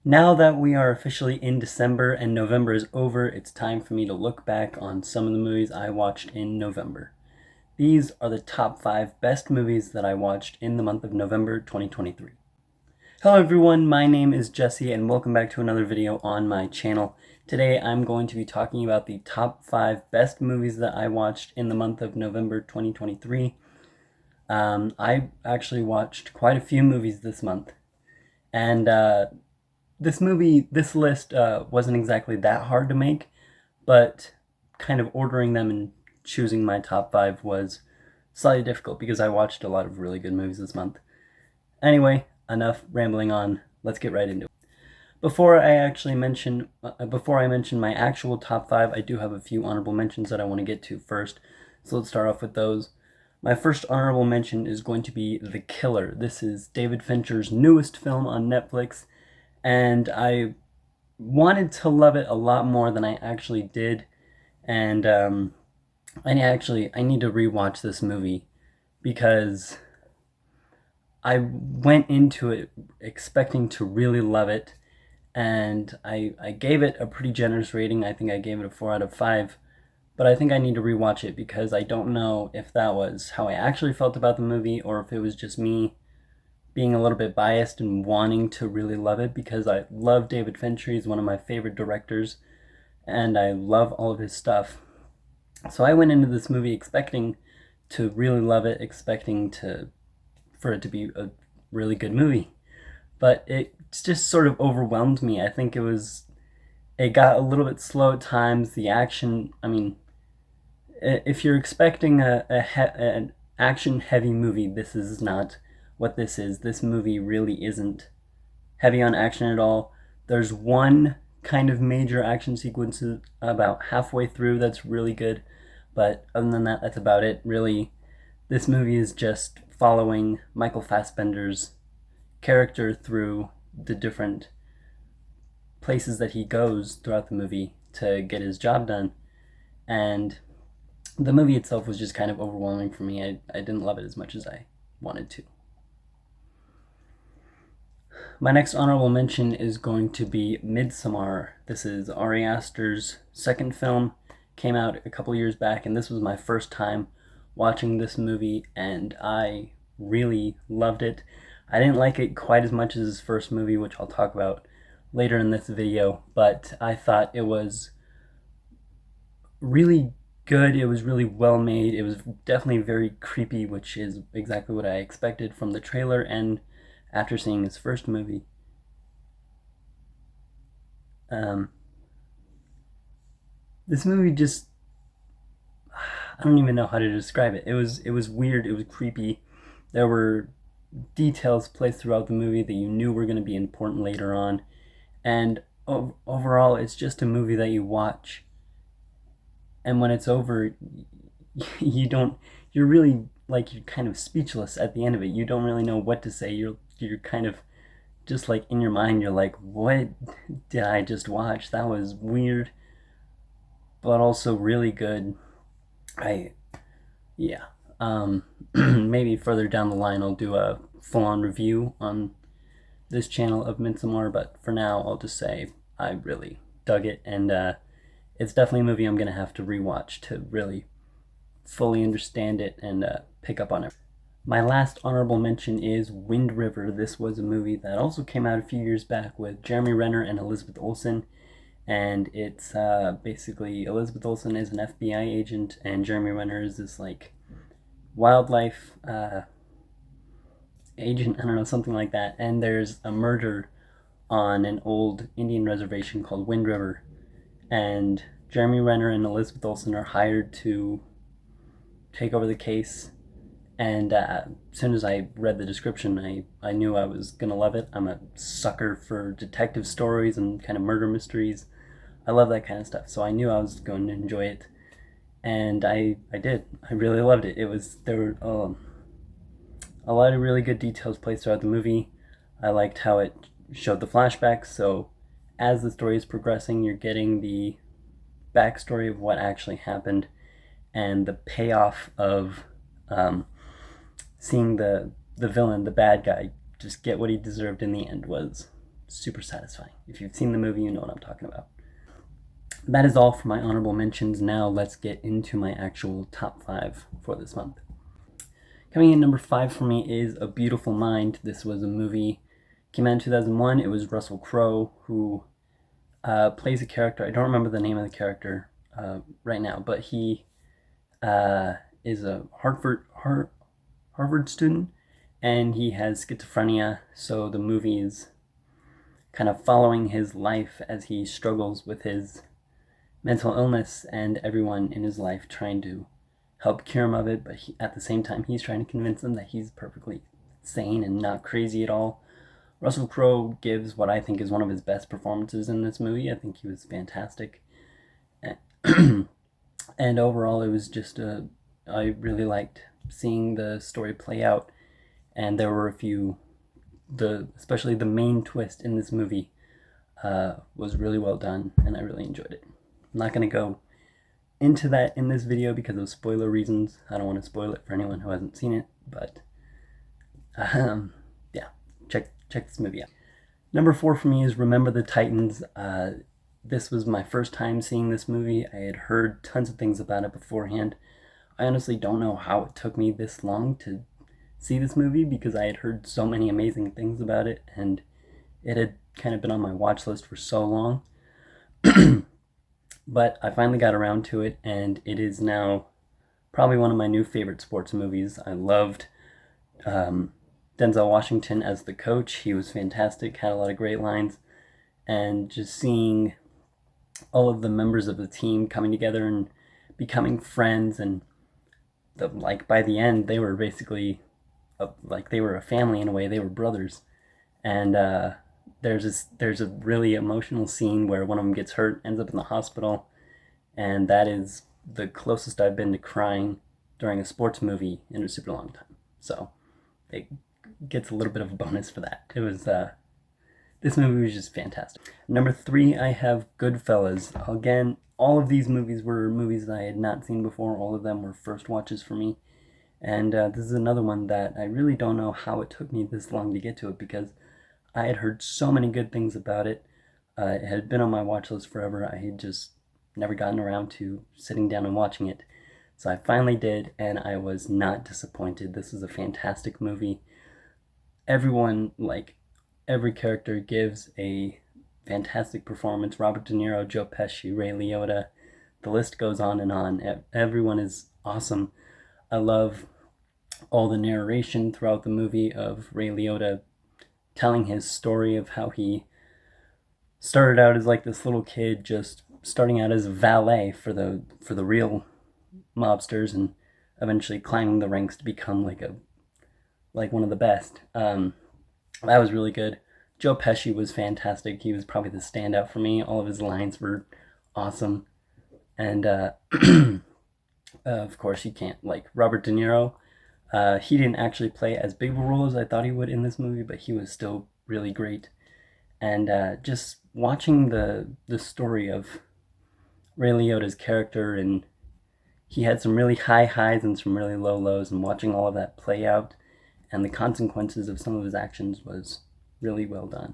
Now that we are officially in December and November is over, it's time for me to look back on some of the movies I watched in November. These are the top 5 best movies that I watched in the month of November 2023. Hello everyone, my name is Jesse and welcome back to another video on my channel. Today I'm going to be talking about the top 5 best movies that I watched in the month of November 2023. I actually watched quite a few movies this month, and this list wasn't exactly that hard to make, but kind of ordering them and choosing my top 5 was slightly difficult because I watched a lot of really good movies this month. Anyway, enough rambling on. Let's get right into it. Before I mention my actual top 5, I do have a few honorable mentions that I want to get to first. So let's start off with those. My first honorable mention is going to be The Killer. This is David Fincher's newest film on Netflix, and I wanted to love it a lot more than I actually did. And I need to rewatch this movie because I went into it expecting to really love it, and I gave it a pretty generous rating. I think I gave it a 4 out of 5, but I think I need to rewatch it because I don't know if that was how I actually felt about the movie or if it was just me being a little bit biased and wanting to really love it, because I love David Fincher. He's one of my favorite directors and I love all of his stuff. So I went into this movie expecting to really love it, expecting for it to be a really good movie. But it just sort of overwhelmed me. I think it got a little bit slow at times. The action, if you're expecting an action heavy movie, this is not what this is. This movie really isn't heavy on action at all. There's one kind of major action sequence about halfway through that's really good, but other than that, that's about it. Really, this movie is just following Michael Fassbender's character through the different places that he goes throughout the movie to get his job done. And the movie itself was just kind of overwhelming for me. I didn't love it as much as I wanted to. My next honorable mention is going to be Midamar. This is Ari Aster's second film. Came out a couple years back, and this was my first time watching this movie, and I really loved it. I didn't like it quite as much as his first movie, which I'll talk about later in this video, but I thought it was really good. It was really well made. It was definitely very creepy, which is exactly what I expected from the trailer and after seeing his first movie. This movie just, I don't even know how to describe it. It was weird. It was creepy. There were details placed throughout the movie that you knew were going to be important later on, and overall, it's just a movie that you watch, and when it's over, you're really, like, you're kind of speechless at the end of it. You don't really know what to say. You're kind of just like in your mind, you're like, what did I just watch? That was weird, but also really good. Yeah. Maybe further down the line I'll do a full-on review on this channel of Midsommar, but for now I'll just say I really dug it, and it's definitely a movie I'm gonna have to rewatch to really fully understand it and pick up on it. My last honorable mention is Wind River. This was a movie that also came out a few years back with Jeremy Renner and Elizabeth Olsen, and it's basically Elizabeth Olsen is an FBI agent and Jeremy Renner is this like wildlife agent, I don't know, something like that, and there's a murder on an old Indian reservation called Wind River, and Jeremy Renner and Elizabeth Olsen are hired to take over the case. And as soon as I read the description, I knew I was going to love it. I'm a sucker for detective stories and kind of murder mysteries. I love that kind of stuff, so I knew I was going to enjoy it. And I did. I really loved it. There were a lot of really good details placed throughout the movie. I liked how it showed the flashbacks, so as the story is progressing, you're getting the backstory of what actually happened, and the payoff of seeing the villain, the bad guy, just get what he deserved in the end was super satisfying. If you've seen the movie, you know what I'm talking about. That is all for my honorable mentions. Now let's get into my actual top 5 for this month. Coming in number 5 for me is A Beautiful Mind. This was a movie, came out in 2001. It was Russell Crowe who plays a character. I don't remember the name of the character right now, but he is a Harvard student, and he has schizophrenia. So the movie is kind of following his life as he struggles with his mental illness, and everyone in his life trying to help cure him of it, but at the same time he's trying to convince them that he's perfectly sane and not crazy at all. Russell Crowe gives what I think is one of his best performances in this movie. I think he was fantastic. And overall, it was just I really liked seeing the story play out, and there were a few, especially the main twist in this movie was really well done, and I really enjoyed it. I'm not going to go into that in this video because of spoiler reasons. I don't want to spoil it for anyone who hasn't seen it, but yeah, check this movie out. Number 4 for me is Remember the Titans. This was my first time seeing this movie. I had heard tons of things about it beforehand. I honestly don't know how it took me this long to see this movie because I had heard so many amazing things about it, and it had kind of been on my watch list for so long. But I finally got around to it, and it is now probably one of my new favorite sports movies. I loved Denzel Washington as the coach. He was fantastic, had a lot of great lines, and just seeing all of the members of the team coming together and becoming friends, and by the end they were basically they were a family in a way. They were brothers, and there's a really emotional scene where one of them gets hurt, ends up in the hospital, and that is the closest I've been to crying during a sports movie in a super long time. So it gets a little bit of a bonus for that. It was this movie was just fantastic. Number 3, I have Goodfellas. Again, all of these movies were movies that I had not seen before. All of them were first watches for me. And this is another one that I really don't know how it took me this long to get to it, because I had heard so many good things about it. It had been on my watch list forever. I had just never gotten around to sitting down and watching it. So I finally did, and I was not disappointed. This is a fantastic movie. Everyone, every character gives a fantastic performance. Robert De Niro, Joe Pesci, Ray Liotta, the list goes on and on. Everyone is awesome. I love all the narration throughout the movie of Ray Liotta telling his story of how he started out as this little kid, just starting out as a valet for the real mobsters, and eventually climbing the ranks to become one of the best. That was really good. Joe Pesci was fantastic. He was probably the standout for me. All of his lines were awesome. And of course, you can't, Robert De Niro. He didn't actually play as big of a role as I thought he would in this movie, but he was still really great. And just watching the story of Ray Liotta's character, and he had some really high highs and some really low lows, and watching all of that play out and the consequences of some of his actions was really well done.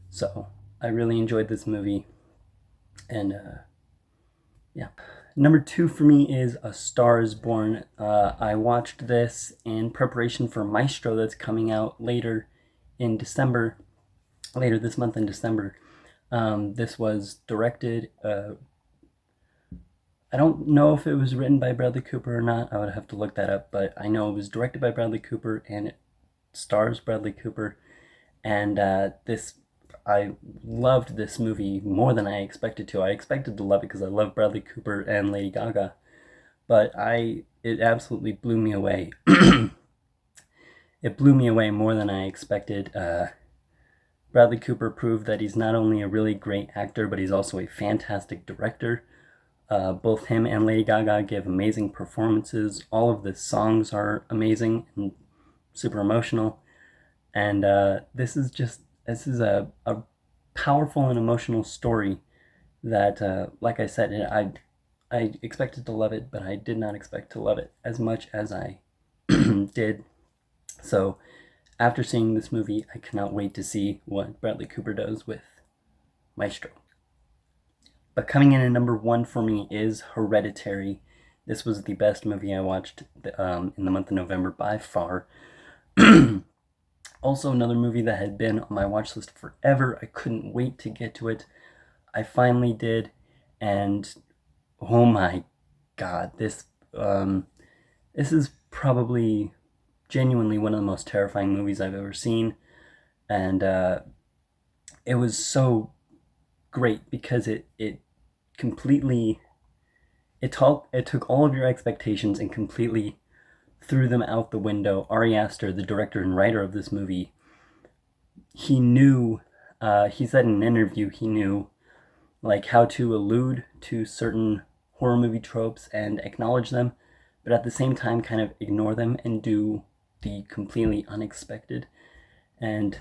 So I really enjoyed this movie, and yeah. Number 2 for me is A Star is Born. I watched this in preparation for Maestro that's coming out later this month in December. This was directed, I don't know if it was written by Bradley Cooper or not. I would have to look that up, but I know it was directed by Bradley Cooper, and it stars Bradley Cooper. And I loved this movie more than I expected to. I expected to love it because I love Bradley Cooper and Lady Gaga, but it absolutely blew me away. It blew me away more than I expected. Bradley Cooper proved that he's not only a really great actor, but he's also a fantastic director. Both him and Lady Gaga give amazing performances. All of the songs are amazing and super emotional. And this is a powerful and emotional story that, like I said, I expected to love it, but I did not expect to love it as much as I did. So after seeing this movie, I cannot wait to see what Bradley Cooper does with Maestro. But coming in at number 1 for me is Hereditary. This was the best movie I watched in the month of November by far. Also, another movie that had been on my watch list forever. I couldn't wait to get to it. I finally did, and oh my god, this is probably genuinely one of the most terrifying movies I've ever seen, and it was so great because it completely it took all of your expectations and completely threw them out the window. Ari Aster, the director and writer of this movie, he knew, he said in an interview, he knew like how to allude to certain horror movie tropes and acknowledge them, but at the same time kind of ignore them and do the completely unexpected. And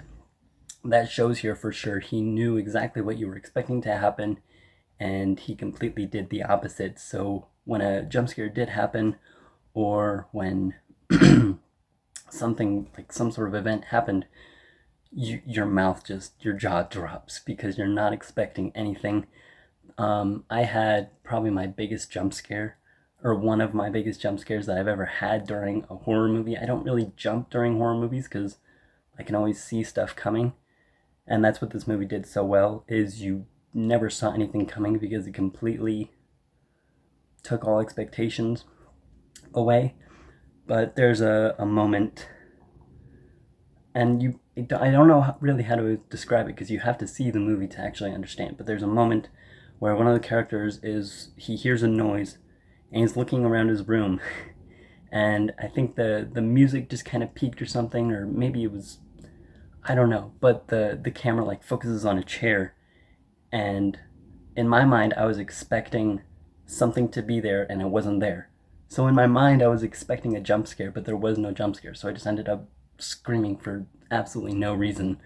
that shows here for sure. He knew exactly what you were expecting to happen, and he completely did the opposite. So when a jump scare did happen, or when something like some sort of event happened, your jaw drops because you're not expecting anything. I had probably my biggest jump scare, or one of my biggest jump scares that I've ever had during a horror movie. I don't really jump during horror movies because I can always see stuff coming, and that's what this movie did so well, is you never saw anything coming because it completely took all expectations away. But there's a moment, and I don't know really how to describe it because you have to see the movie to actually understand, but there's a moment where one of the characters he hears a noise and he's looking around his room and I think the music just kind of peaked or something, or maybe it was, I don't know, but the camera like focuses on a chair, and in my mind I was expecting something to be there and it wasn't there. So in my mind I was expecting a jump scare, but there was no jump scare, so I just ended up screaming for absolutely no reason,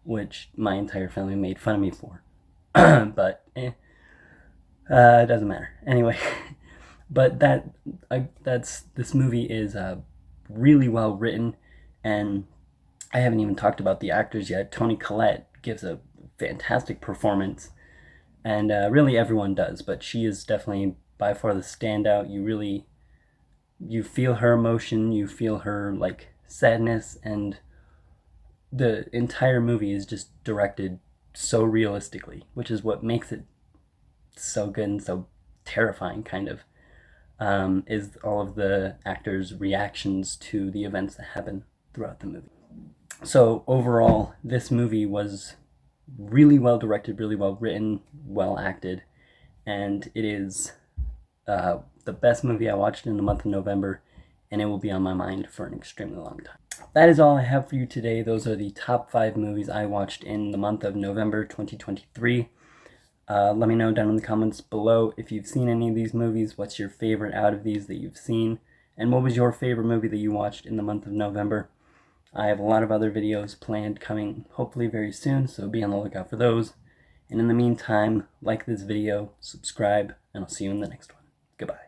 which my entire family made fun of me for. But it doesn't matter anyway. But this movie is really well written, and I haven't even talked about the actors yet. Toni Collette gives a fantastic performance, and really everyone does, but she is definitely by far the standout. You feel her emotion, you feel her like sadness, and the entire movie is just directed so realistically, which is what makes it so good and so terrifying, kind of, is all of the actors' reactions to the events that happen throughout the movie. So overall, this movie was really well directed, really well written, well acted, and it is the best movie I watched in the month of November, and it will be on my mind for an extremely long time. That is all I have for you today. Those are the top 5 movies I watched in the month of November 2023. Let me know down in the comments below if you've seen any of these movies, what's your favorite out of these that you've seen, and what was your favorite movie that you watched in the month of November. I have a lot of other videos planned coming hopefully very soon, so be on the lookout for those. And in the meantime, like this video, subscribe, and I'll see you in the next one. Goodbye.